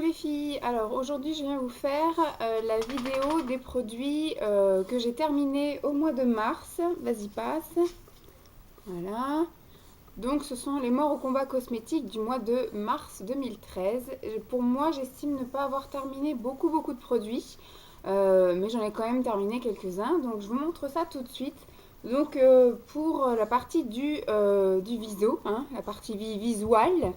Coucou les filles, alors aujourd'hui je viens vous faire la vidéo des produits que j'ai terminés au mois de mars. Vas-y passe. Voilà. Donc ce sont les morts au combat cosmétiques du mois de mars 2013. Pour moi j'estime ne pas avoir terminé beaucoup de produits, mais j'en ai quand même terminé quelques-uns. Donc je vous montre ça tout de suite. Donc pour la partie du viso, hein, la partie visuelle.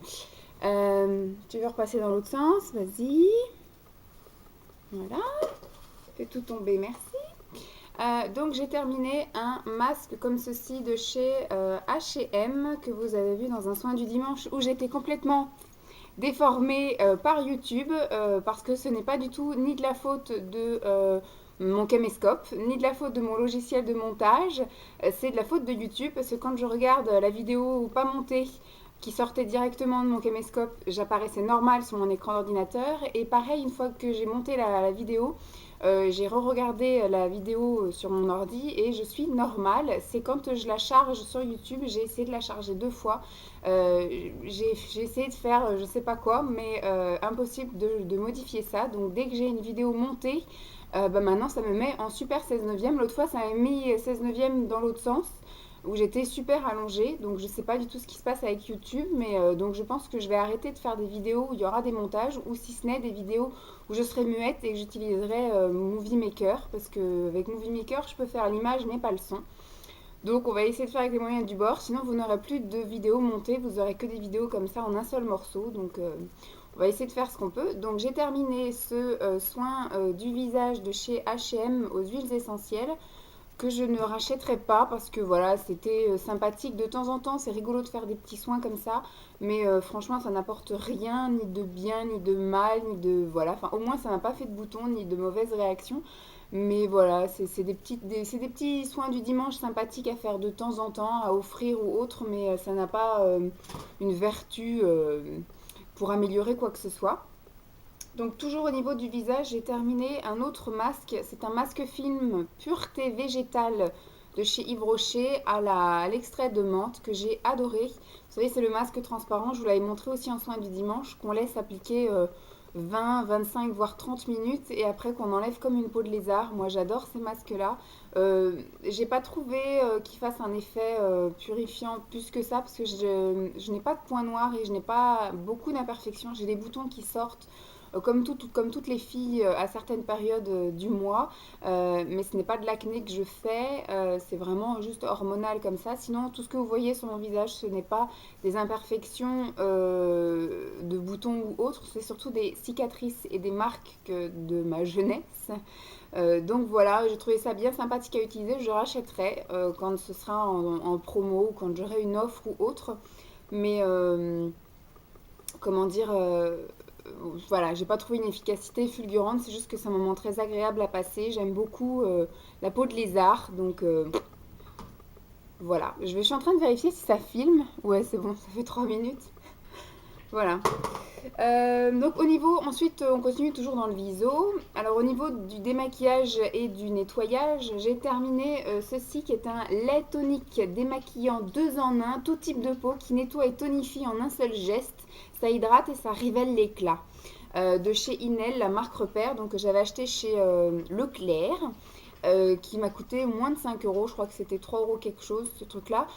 Tu veux repasser dans l'autre sens, vas-y. Voilà, fais tout tomber, merci. Donc j'ai terminé un masque comme ceci de chez H&M que vous avez vu dans un soin du dimanche où j'étais complètement déformée par YouTube parce que ce n'est pas du tout ni de la faute de mon caméscope, ni de la faute de mon logiciel de montage, c'est de la faute de YouTube parce que quand je regarde la vidéo pas montée qui sortait directement de mon caméscope, j'apparaissais normal sur mon écran d'ordinateur et pareil une fois que j'ai monté la vidéo, j'ai re-regardé la vidéo sur mon ordi et je suis normale. C'est quand je la charge sur YouTube, j'ai essayé de la charger 2 fois. J'ai essayé de faire je sais pas quoi, mais impossible de modifier ça. Donc dès que j'ai une vidéo montée, bah maintenant ça me met en super 16 neuvième. L'autre fois ça m'a mis 16 neuvième dans l'autre sens où j'étais super allongée, donc je sais pas du tout ce qui se passe avec YouTube, mais donc je pense que je vais arrêter de faire des vidéos où il y aura des montages, ou si ce n'est des vidéos où je serai muette et que j'utiliserai Movie Maker, parce que avec Movie Maker je peux faire l'image mais pas le son. Donc on va essayer de faire avec les moyens du bord, sinon vous n'aurez plus de vidéos montées, vous aurez que des vidéos comme ça en un seul morceau, donc on va essayer de faire ce qu'on peut. Donc j'ai terminé ce soin du visage de chez H&M aux huiles essentielles que je ne rachèterai pas parce que voilà, c'était sympathique de temps en temps, c'est rigolo de faire des petits soins comme ça, mais franchement ça n'apporte rien, ni de bien, ni de mal, ni de voilà, enfin au moins ça n'a pas fait de boutons, ni de mauvaises réactions, mais voilà, c'est des petits soins du dimanche sympathiques à faire de temps en temps, à offrir ou autre, mais ça n'a pas une vertu pour améliorer quoi que ce soit. Donc toujours au niveau du visage, j'ai terminé un autre masque. C'est un masque film pureté végétale de chez Yves Rocher à l'extrait de menthe que j'ai adoré. Vous savez, c'est le masque transparent. Je vous l'avais montré aussi en soin du dimanche qu'on laisse appliquer 20, 25, voire 30 minutes et après qu'on enlève comme une peau de lézard. Moi, j'adore ces masques-là. J'ai pas trouvé qu'il fasse un effet purifiant plus que ça parce que je n'ai pas de points noirs et je n'ai pas beaucoup d'imperfections. J'ai des boutons qui sortent comme toutes les filles à certaines périodes du mois. Mais ce n'est pas de l'acné que je fais, c'est vraiment juste hormonal comme ça. Sinon, tout ce que vous voyez sur mon visage, ce n'est pas des imperfections de boutons ou autres, c'est surtout des cicatrices et des marques de ma jeunesse. Donc voilà, j'ai trouvé ça bien sympathique à utiliser. Je rachèterai quand ce sera en promo ou quand j'aurai une offre ou autre. Mais comment dire, voilà, j'ai pas trouvé une efficacité fulgurante, c'est juste que c'est un moment très agréable à passer. J'aime beaucoup la peau de lézard, donc voilà. Je suis en train de vérifier si ça filme. Ouais, c'est bon, ça fait 3 minutes. Voilà. Donc au niveau, ensuite on continue toujours dans le viso. Alors au niveau du démaquillage et du nettoyage, j'ai terminé ceci qui est un lait tonique démaquillant 2 en 1, tout type de peau qui nettoie et tonifie en un seul geste. Ça hydrate et ça révèle l'éclat. De chez Inel, la marque repère, donc que j'avais acheté chez Leclerc. Qui m'a coûté moins de 5 euros, je crois que c'était 3 euros quelque chose ce truc là.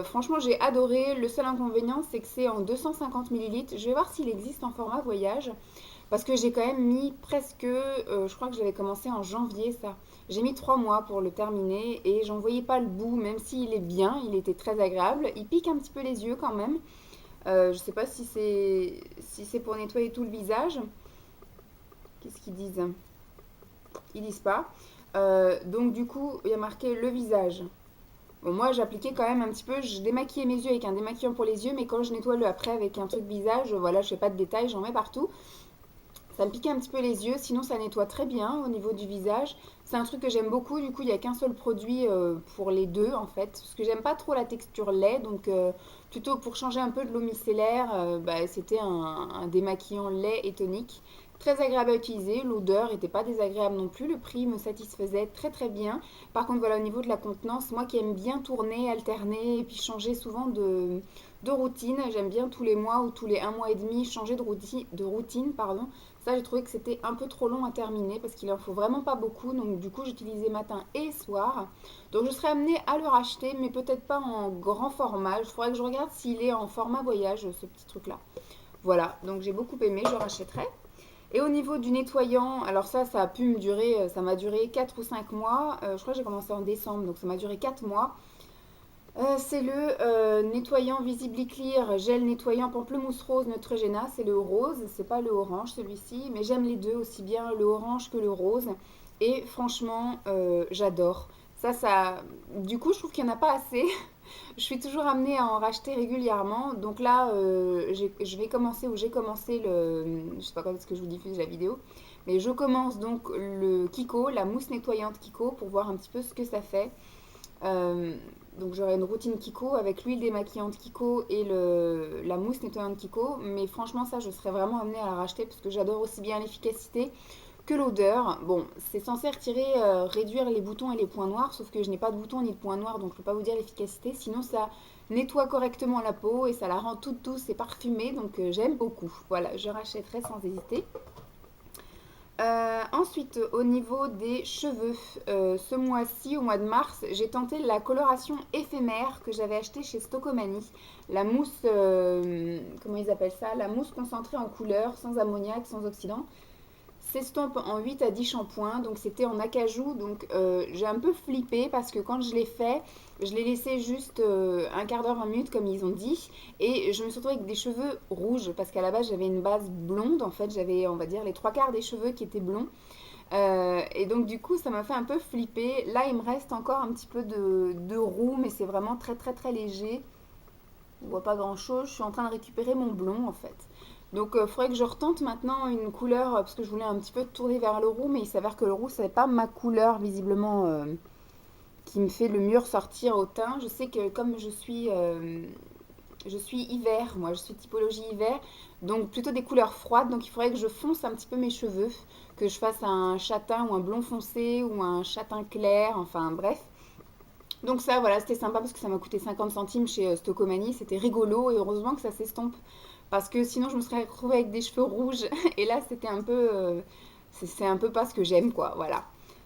Franchement j'ai adoré, le seul inconvénient c'est que c'est en 250 millilitres. Je vais voir s'il existe en format voyage parce que j'ai quand même mis presque, je crois que j'avais commencé en janvier ça. J'ai mis 3 mois pour le terminer et j'en voyais pas le bout, même s'il est bien, il était très agréable. Il pique un petit peu les yeux quand même. Je sais pas si c'est pour nettoyer tout le visage. Qu'est-ce qu'ils disent? Ils disent pas. Donc du coup, il y a marqué le visage. Bon, moi, j'appliquais quand même un petit peu, je démaquillais mes yeux avec un démaquillant pour les yeux, mais quand je nettoie le après avec un truc visage, voilà, je fais pas de détails, j'en mets partout. Ça me piquait un petit peu les yeux, sinon ça nettoie très bien au niveau du visage. C'est un truc que j'aime beaucoup, du coup il n'y a qu'un seul produit pour les deux en fait. Parce que j'aime pas trop la texture lait, donc plutôt pour changer un peu de l'eau micellaire, bah, c'était un démaquillant lait et tonique. Très agréable à utiliser, l'odeur n'était pas désagréable non plus, le prix me satisfaisait très très bien. Par contre voilà, au niveau de la contenance, moi qui aime bien tourner, alterner et puis changer souvent de routine, j'aime bien tous les mois ou tous les un mois et demi changer de routine, pardon. Ça j'ai trouvé que c'était un peu trop long à terminer parce qu'il en faut vraiment pas beaucoup, donc du coup j'utilisais matin et soir. Donc je serais amenée à le racheter, mais peut-être pas en grand format. Il faudrait que je regarde s'il est en format voyage, ce petit truc là. Voilà, donc j'ai beaucoup aimé, je rachèterai. Et au niveau du nettoyant, alors ça a pu me durer, ça m'a duré 4 ou 5 mois. Je crois que j'ai commencé en décembre, donc ça m'a duré 4 mois. C'est le nettoyant Visibly Clear gel nettoyant pamplemousse rose Neutrogena. C'est le rose, c'est pas le orange celui-ci, mais j'aime les deux, aussi bien le orange que le rose. Et franchement, j'adore. Du coup, je trouve qu'il n'y en a pas assez. Je suis toujours amenée à en racheter régulièrement. Donc là, je vais commencer, ou j'ai commencé je sais pas quand est-ce que je vous diffuse la vidéo, mais je commence donc le Kiko, la mousse nettoyante Kiko, pour voir un petit peu ce que ça fait. Euh, donc j'aurai une routine Kiko avec l'huile démaquillante Kiko et la mousse nettoyante Kiko. Mais franchement, ça, je serais vraiment amenée à la racheter parce que j'adore aussi bien l'efficacité que l'odeur. Bon, c'est censé réduire les boutons et les points noirs, sauf que je n'ai pas de boutons ni de points noirs, donc je ne peux pas vous dire l'efficacité. Sinon, ça nettoie correctement la peau et ça la rend toute douce et parfumée, donc j'aime beaucoup. Voilà, je rachèterai sans hésiter. Ensuite, au niveau des cheveux, ce mois-ci, au mois de mars, j'ai tenté la coloration éphémère que j'avais achetée chez Stocomanie. La mousse, comment ils appellent ça? La mousse concentrée en couleur, sans ammoniac, sans oxydant. S'estompe en 8 à 10 shampoings, donc c'était en acajou, donc j'ai un peu flippé parce que quand je l'ai fait, je l'ai laissé juste un quart d'heure, 20 minutes comme ils ont dit, et je me suis retrouvée avec des cheveux rouges parce qu'à la base j'avais une base blonde, en fait j'avais on va dire les trois quarts des cheveux qui étaient blonds. Et donc du coup ça m'a fait un peu flipper. Là il me reste encore un petit peu de roux, mais c'est vraiment très très très léger. On voit pas grand chose, je suis en train de récupérer mon blond en fait. Donc il faudrait que je retente maintenant une couleur, parce que je voulais un petit peu tourner vers le roux, mais il s'avère que le roux, c'est pas ma couleur visiblement qui me fait le mieux ressortir au teint. Je sais que comme je suis hiver, moi je suis typologie hiver, donc plutôt des couleurs froides, donc il faudrait que je fonce un petit peu mes cheveux, que je fasse un châtain ou un blond foncé ou un châtain clair, enfin bref. Donc ça, voilà, c'était sympa parce que ça m'a coûté 50 centimes chez Stocomanie. C'était rigolo et heureusement que ça s'estompe. Parce que sinon, je me serais retrouvée avec des cheveux rouges. Et là, c'était un peu... c'est un peu pas ce que j'aime, quoi. Voilà.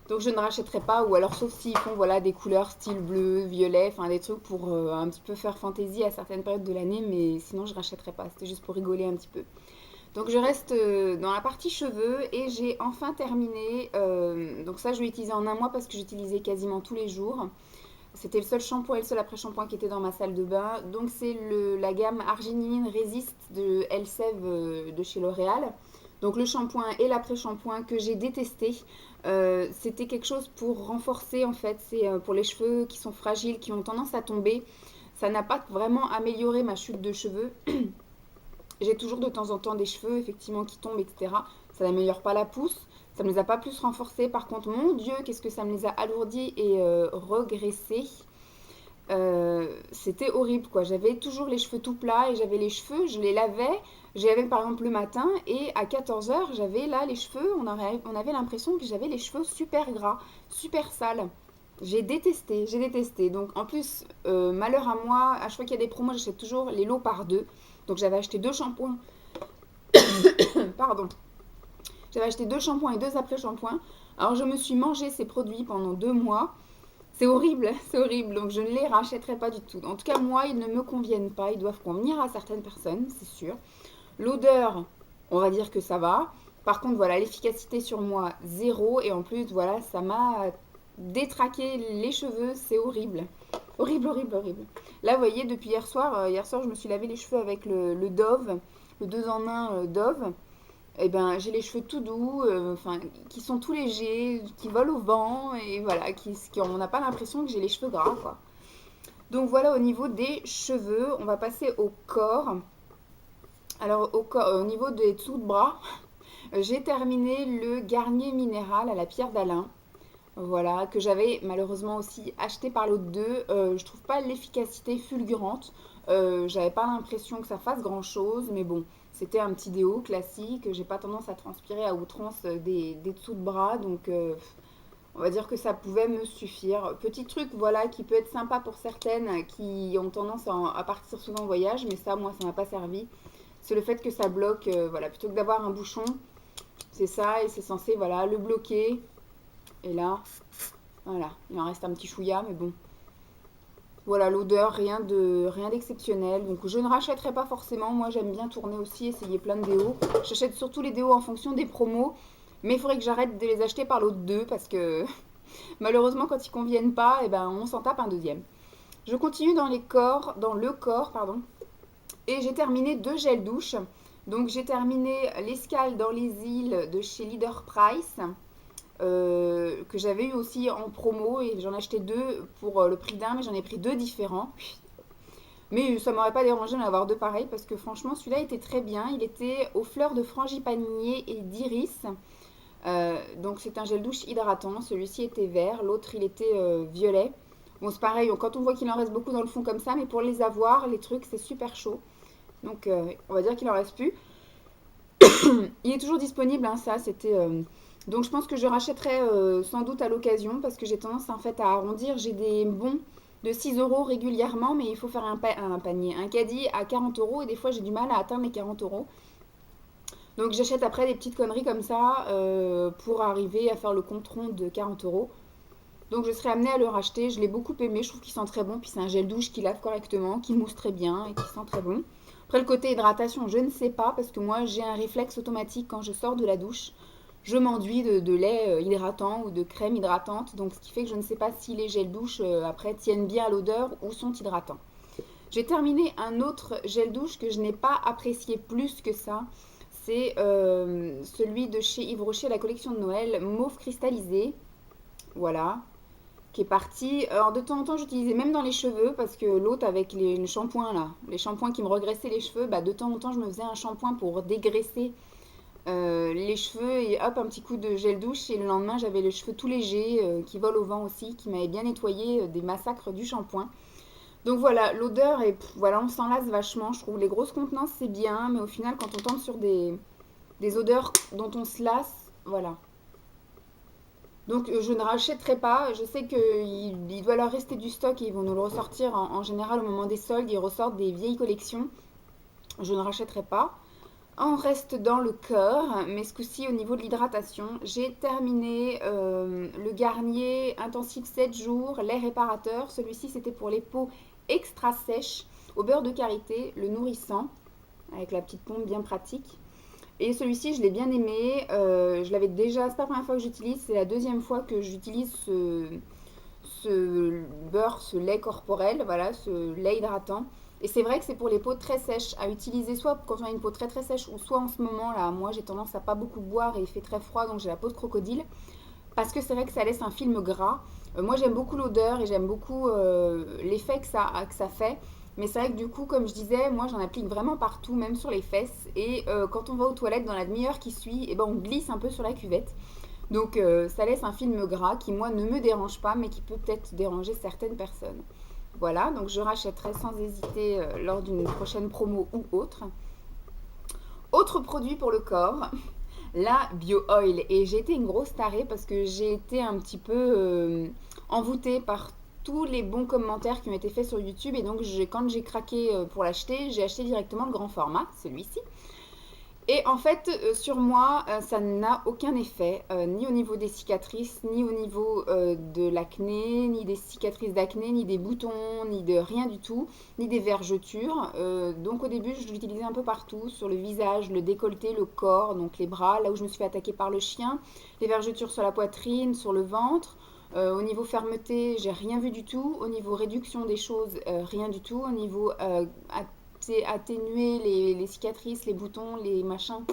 Donc je ne rachèterai pas. Ou alors, sauf s'ils font voilà, des couleurs style bleu, violet, enfin des trucs pour un petit peu faire fantaisie à certaines périodes de l'année. Mais sinon, je ne rachèterai pas. C'était juste pour rigoler un petit peu. Donc je reste dans la partie cheveux et j'ai enfin terminé. Donc ça, je vais utiliser en un mois parce que j'utilisais quasiment tous les jours. C'était le seul shampoing et le seul après-shampoing qui était dans ma salle de bain. Donc c'est la gamme Arginine Resist de Elseve de chez L'Oréal. Donc le shampoing et l'après-shampoing que j'ai détesté. C'était quelque chose pour renforcer en fait. C'est pour les cheveux qui sont fragiles, qui ont tendance à tomber. Ça n'a pas vraiment amélioré ma chute de cheveux. J'ai toujours de temps en temps des cheveux effectivement qui tombent, etc. Ça n'améliore pas la pousse. Ça ne les a pas plus renforcés. Par contre, mon Dieu, qu'est-ce que ça me les a alourdis et regressés. C'était horrible quoi. J'avais toujours les cheveux tout plats et j'avais les cheveux, je les lavais. J'avais par exemple le matin et à 14 heures, j'avais là les cheveux, on avait l'impression que j'avais les cheveux super gras, super sales. J'ai détesté, j'ai détesté. Donc en plus, malheur à moi, à chaque fois qu'il y a des promos, j'achète toujours les lots par deux. Donc j'avais acheté deux shampoings, pardon, j'avais acheté deux shampoings et deux après-shampoings. Alors je me suis mangé ces produits pendant 2 mois. C'est horrible, c'est horrible. Donc je ne les rachèterai pas du tout. En tout cas, moi, ils ne me conviennent pas. Ils doivent convenir à certaines personnes, c'est sûr. L'odeur, on va dire que ça va. Par contre, voilà, l'efficacité sur moi, zéro. Et en plus, voilà, ça m'a détraqué les cheveux. C'est horrible. Horrible, horrible, horrible. Là, vous voyez, depuis hier soir, je me suis lavé les cheveux avec le Dove, le 2 en 1 Dove. Eh ben, j'ai les cheveux tout doux, enfin, qui sont tout légers, qui volent au vent, et voilà, on n'a pas l'impression que j'ai les cheveux gras, quoi. Donc voilà au niveau des cheveux, on va passer au corps. Alors au niveau des dessous de bras, j'ai terminé le Garnier minéral à la pierre d'Alain. Voilà, que j'avais malheureusement aussi acheté par l'autre deux. Je trouve pas l'efficacité fulgurante. J'avais pas l'impression que ça fasse grand chose, mais bon, C'était un petit déo classique. J'ai pas tendance à transpirer à outrance des dessous de bras, donc on va dire que ça pouvait me suffire. Petit truc, voilà, qui peut être sympa pour certaines qui ont tendance à partir souvent en voyage, mais ça, moi, ça m'a pas servi. C'est le fait que ça bloque, voilà, plutôt que d'avoir un bouchon, c'est ça, et c'est censé, voilà, le bloquer. Et là, voilà, il en reste un petit chouïa, mais bon. Voilà, l'odeur, rien d'exceptionnel. Donc je ne rachèterai pas forcément. Moi, j'aime bien tourner aussi, essayer plein de déos. J'achète surtout les déos en fonction des promos. Mais il faudrait que j'arrête de les acheter par l'autre deux parce que malheureusement, quand ils conviennent pas, eh ben, on s'en tape un deuxième. Je continue dans le corps, pardon. Et j'ai terminé 2 gels douche. Donc j'ai terminé l'escale dans les îles de chez Leader Price. Que j'avais eu aussi en promo et j'en ai acheté 2 pour le prix d'un, mais j'en ai pris 2 différents. Mais ça m'aurait pas dérangé d'en avoir 2 pareils parce que franchement celui-là était très bien. Il était aux fleurs de frangipanier et d'iris. Donc c'est un gel douche hydratant. Celui-ci était vert, l'autre il était violet. Bon c'est pareil, quand on voit qu'il en reste beaucoup dans le fond comme ça, mais pour les avoir, les trucs c'est super chaud. Donc on va dire qu'il en reste plus. Il est toujours disponible, hein, ça c'était... Donc je pense que je rachèterai sans doute à l'occasion parce que j'ai tendance en fait à arrondir. J'ai des bons de 6 € régulièrement, mais il faut faire un panier, un caddie à 40 € et des fois j'ai du mal à atteindre les 40 €. Donc j'achète après des petites conneries comme ça pour arriver à faire le compte rond de 40 €. Donc je serai amenée à le racheter. Je l'ai beaucoup aimé, je trouve qu'il sent très bon. Puis c'est un gel douche qui lave correctement, qui mousse très bien et qui sent très bon. Après le côté hydratation, je ne sais pas parce que moi j'ai un réflexe automatique quand je sors de la douche. Je m'enduis de lait hydratant ou de crème hydratante. Donc ce qui fait que je ne sais pas si les gels douche après tiennent bien à l'odeur ou sont hydratants. J'ai terminé un autre gel douche que je n'ai pas apprécié plus que ça. C'est celui de chez Yves Rocher, la collection de Noël, mauve cristallisé. Voilà, qui est parti. Alors de temps en temps, j'utilisais même dans les cheveux parce que l'autre avec le shampoing là, les shampoings qui me regraissaient les cheveux, bah, de temps en temps, je me faisais un shampoing pour dégraisser les cheveux et hop, un petit coup de gel douche. Et le lendemain, j'avais les cheveux tout légers qui volent au vent aussi, qui m'avaient bien nettoyé des massacres du shampoing. Donc voilà, l'odeur, et voilà, on s'en lasse vachement. Je trouve les grosses contenances, c'est bien, mais au final, quand on tombe sur des odeurs dont on se lasse, voilà. Donc je ne rachèterai pas. Je sais qu'il doit leur rester du stock et ils vont nous le ressortir en général au moment des soldes. Ils ressortent des vieilles collections. Je ne rachèterai pas. On reste dans le corps, mais ce coup-ci au niveau de l'hydratation. J'ai terminé le Garnier Intensif 7 jours, lait réparateur. Celui-ci c'était pour les peaux extra sèches au beurre de karité, le nourrissant, avec la petite pompe bien pratique. Et celui-ci, je l'ai bien aimé. Je l'avais déjà, c'est pas la première fois que j'utilise, c'est la deuxième fois que j'utilise ce beurre, ce lait corporel, voilà, ce lait hydratant. Et c'est vrai que c'est pour les peaux très sèches à utiliser, soit quand on a une peau très très sèche, ou soit en ce moment là, moi j'ai tendance à pas beaucoup boire et il fait très froid, donc j'ai la peau de crocodile. Parce que c'est vrai que ça laisse un film gras. Moi j'aime beaucoup l'odeur et j'aime beaucoup l'effet que ça fait. Mais c'est vrai que du coup, comme je disais, moi j'en applique vraiment partout, même sur les fesses. Et quand on va aux toilettes dans la demi-heure qui suit, eh ben, on glisse un peu sur la cuvette. Donc ça laisse un film gras qui moi ne me dérange pas, mais qui peut peut-être déranger certaines personnes. Voilà, donc je rachèterai sans hésiter lors d'une prochaine promo ou autre. Autre produit pour le corps, la Bio Oil. Et j'ai été une grosse tarée parce que j'ai été un petit peu envoûtée par tous les bons commentaires qui ont été faits sur YouTube. Et donc quand j'ai craqué pour l'acheter, j'ai acheté directement le grand format, celui-ci. Et en fait, sur moi, ça n'a aucun effet, ni au niveau des cicatrices, ni au niveau de l'acné, ni des cicatrices d'acné, ni des boutons, ni de rien du tout, ni des vergetures. Donc au début, je l'utilisais un peu partout, sur le visage, le décolleté, le corps, donc les bras, là où je me suis fait attaquer par le chien, les vergetures sur la poitrine, sur le ventre. Au niveau fermeté, j'ai rien vu du tout. Au niveau réduction des choses, rien du tout. Au niveau atténuer les cicatrices, les boutons, les machins,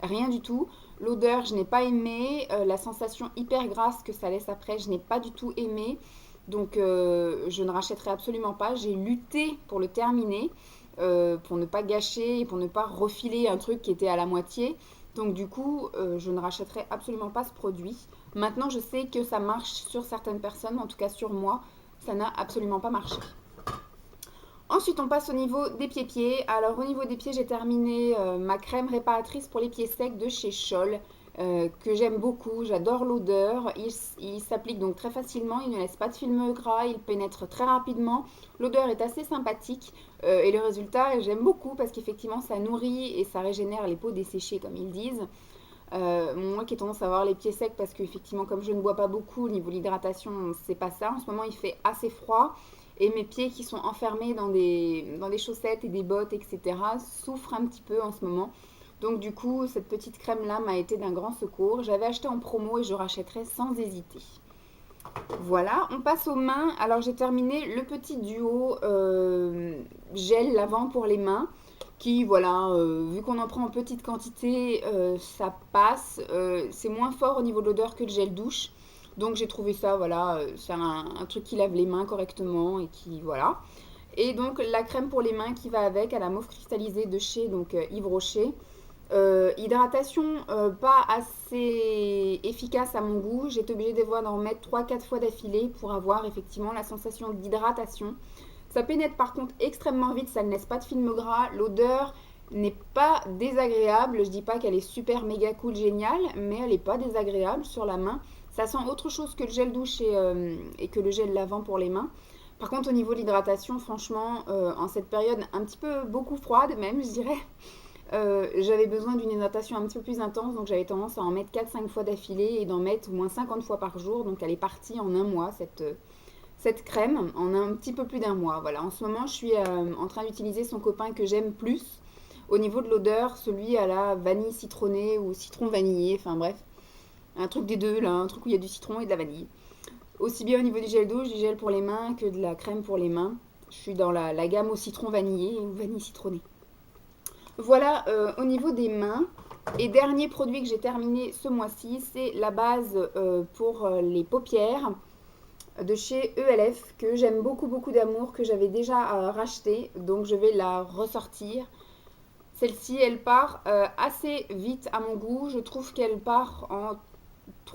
rien du tout. L'odeur, je n'ai pas aimé. La sensation hyper grasse que ça laisse après, je n'ai pas du tout aimé. Donc je ne rachèterai absolument pas. J'ai lutté pour le terminer, pour ne pas gâcher et pour ne pas refiler un truc qui était à la moitié. Donc du coup, je ne rachèterai absolument pas ce produit. Maintenant, je sais que ça marche sur certaines personnes, en tout cas sur moi, ça n'a absolument pas marché. Ensuite, on passe au niveau des pieds-pieds. Alors, au niveau des pieds, j'ai terminé ma crème réparatrice pour les pieds secs de chez Scholl, que j'aime beaucoup. J'adore l'odeur. Il s'applique donc très facilement. Il ne laisse pas de film gras. Il pénètre très rapidement. L'odeur est assez sympathique. Et le résultat, j'aime beaucoup parce qu'effectivement, ça nourrit et ça régénère les peaux desséchées, comme ils disent. Moi qui ai tendance à avoir les pieds secs parce qu'effectivement comme je ne bois pas beaucoup au niveau de l'hydratation, c'est pas ça. En ce moment il fait assez froid et mes pieds qui sont enfermés dans des chaussettes et des bottes, etc. souffrent un petit peu en ce moment. Donc du coup cette petite crème là m'a été d'un grand secours. J'avais acheté en promo et je rachèterai sans hésiter. Voilà, on passe aux mains. Alors j'ai terminé le petit duo gel lavant pour les mains qui, voilà, vu qu'on en prend en petite quantité, ça passe. C'est moins fort au niveau de l'odeur que le gel douche. Donc j'ai trouvé ça, voilà, c'est un truc qui lave les mains correctement et qui, voilà. Et donc la crème pour les mains qui va avec à la mauve cristallisée de chez donc, Yves Rocher. Hydratation pas assez efficace à mon goût. J'ai été obligée des fois d'en mettre 3-4 fois d'affilée pour avoir effectivement la sensation d'hydratation. Ça pénètre par contre extrêmement vite, ça ne laisse pas de film gras. L'odeur n'est pas désagréable. Je dis pas qu'elle est super méga cool, géniale, mais elle n'est pas désagréable sur la main. Ça sent autre chose que le gel douche et que le gel lavant pour les mains. Par contre, au niveau de l'hydratation, franchement, en cette période un petit peu beaucoup froide même, je dirais, j'avais besoin d'une hydratation un petit peu plus intense, donc j'avais tendance à en mettre 4-5 fois d'affilée et d'en mettre au moins 50 fois par jour. Donc elle est partie en un mois, cette crème, en un petit peu plus d'un mois. Voilà, en ce moment, je suis en train d'utiliser son copain que j'aime plus. Au niveau de l'odeur, celui à la vanille citronnée ou citron vanillé, enfin bref, un truc des deux, là, un truc où il y a du citron et de la vanille. Aussi bien au niveau du gel douche, du gel pour les mains que de la crème pour les mains. Je suis dans la gamme au citron vanillé ou vanille citronnée. Voilà au niveau des mains. Et dernier produit que j'ai terminé ce mois-ci, c'est la base pour les paupières de chez ELF que j'aime beaucoup beaucoup d'amour, que j'avais déjà racheté, donc je vais la ressortir. Celle-ci, elle part assez vite à mon goût. Je trouve qu'elle part en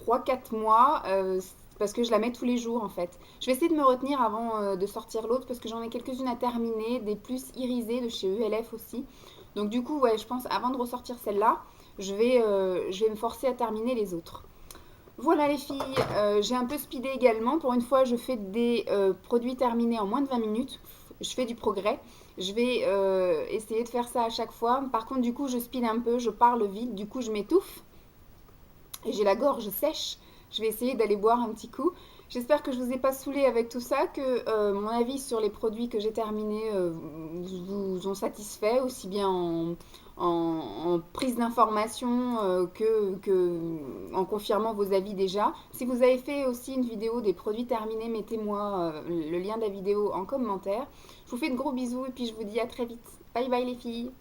3-4 mois parce que je la mets tous les jours en fait. Je vais essayer de me retenir avant de sortir l'autre parce que j'en ai quelques-unes à terminer, des plus irisées de chez ELF aussi. Donc du coup, ouais, je pense avant de ressortir celle-là, je vais me forcer à terminer les autres. Voilà les filles, j'ai un peu speedé également. Pour une fois, je fais des produits terminés en moins de 20 minutes. Je fais du progrès. Je vais essayer de faire ça à chaque fois. Par contre, du coup, je speed un peu, je parle vite, du coup, je m'étouffe. Et j'ai la gorge sèche. Je vais essayer d'aller boire un petit coup. J'espère que je vous ai pas saoulé avec tout ça, que mon avis sur les produits que j'ai terminés vous ont satisfait, aussi bien en prise d'information en confirmant vos avis déjà. Si vous avez fait aussi une vidéo des produits terminés, mettez-moi le lien de la vidéo en commentaire. Je vous fais de gros bisous et puis je vous dis à très vite. Bye bye les filles.